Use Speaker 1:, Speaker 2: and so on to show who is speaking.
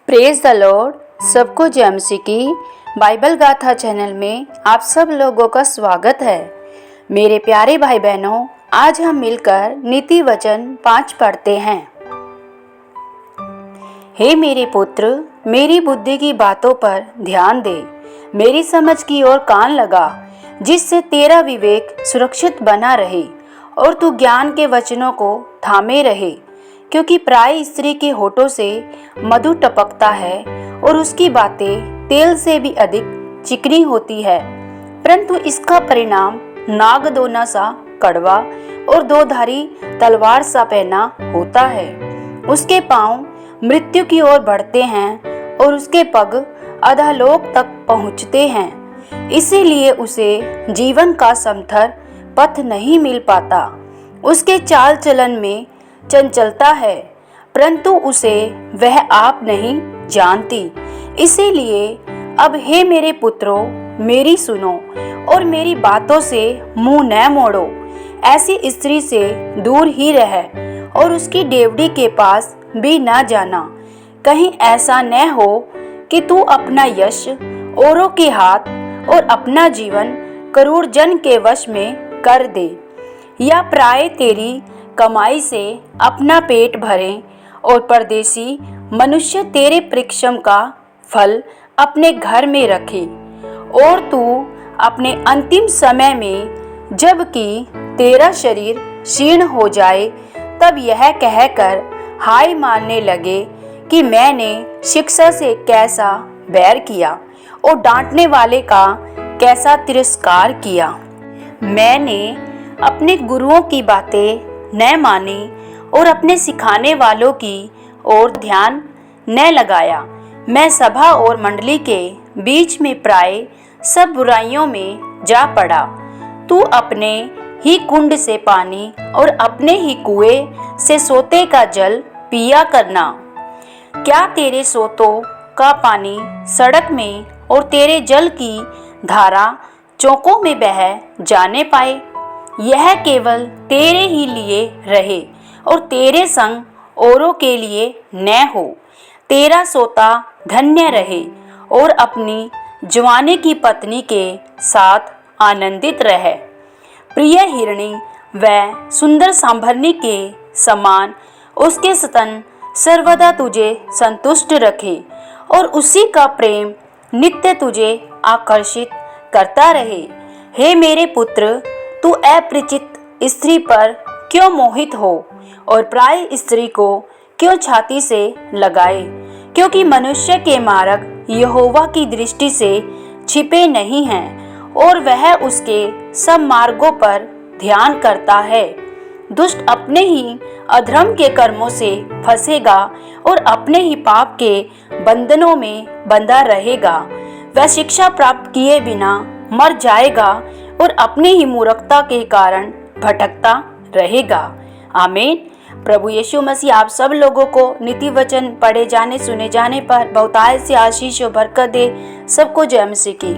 Speaker 1: Praise the Lord. सबको जय मसीह की बाइबल गाथा चैनल में आप सब लोगों का स्वागत है। मेरे प्यारे भाई बहनों, आज हम मिलकर नीति वचन 5 पढ़ते हैं। हे मेरे पुत्र, मेरी बुद्धि की बातों पर ध्यान दे, मेरी समझ की ओर कान लगा, जिससे तेरा विवेक सुरक्षित बना रहे और तू ज्ञान के वचनों को थामे रहे। क्योंकि प्राय स्त्री के होठों से मधु टपकता है और उसकी बातें तेल से भी अधिक चिकनी होती है, परंतु इसका परिणाम नागदोना सा कड़वा और दोधारी तलवार सा पहना होता है। उसके पांव मृत्यु की ओर बढ़ते हैं और उसके पग अधोलोक तक पहुंचते हैं। इसीलिए उसे जीवन का समथर पथ नहीं मिल पाता। उसके चाल चलन में चंचलता है, परंतु उसे वह आप नहीं जानती। इसीलिए अब हे मेरे पुत्रों, मेरी सुनो और मेरी बातों से मुंह न मोड़ो। ऐसी स्त्री से दूर ही रह और उसकी डेवड़ी के पास भी न जाना। कहीं ऐसा न हो कि तू अपना यश औरों के हाथ और अपना जीवन करोड़ जन के वश में कर दे, या प्राय तेरी कमाई से अपना पेट भरें और परदेसी मनुष्य तेरे परिश्रम का फल अपने घर में रखे। और तू अपने अंतिम समय में, जबकि तेरा शरीर क्षीण हो जाए, तब यह कहकर हाय मारने लगे कि मैंने शिक्षा से कैसा बैर किया और डांटने वाले का कैसा तिरस्कार किया। मैंने अपने गुरुओं की बातें न मानी और अपने सिखाने वालों की ओर ध्यान न लगाया। मैं सभा और मंडली के बीच में प्राय सब बुराइयों में जा पड़ा। तू अपने ही कुंड से पानी और अपने ही कुएं से सोते का जल पिया करना। क्या तेरे सोतों का पानी सड़क में और तेरे जल की धारा चौकों में बह जाने पाए? यह केवल तेरे ही लिए रहे और तेरे संग औरों के लिए न हो। तेरा सोता धन्य रहे और अपनी जवानी की पत्नी के साथ आनंदित रहे। प्रिय हिरणी व सुंदर सांभरनी के समान उसके स्तन सर्वदा तुझे संतुष्ट रखे और उसी का प्रेम नित्य तुझे आकर्षित करता रहे। हे मेरे पुत्र, तू अपरिचित स्त्री पर क्यों मोहित हो और प्राय स्त्री को क्यों छाती से लगाए? क्योंकि मनुष्य के मार्ग यहोवा की दृष्टि से छिपे नहीं हैं और वह उसके सब मार्गों पर ध्यान करता है। दुष्ट अपने ही अधर्म के कर्मों से फंसेगा और अपने ही पाप के बंधनों में बंधा रहेगा। वह शिक्षा प्राप्त किए बिना मर जाएगा और अपनी ही मूर्खता के कारण भटकता रहेगा। आमीन। प्रभु यीशु मसीह आप सब लोगों को नीति वचन पढ़े जाने सुने जाने पर बहुतायत से आशीष और बरकत दे। सबको जय मसीह की।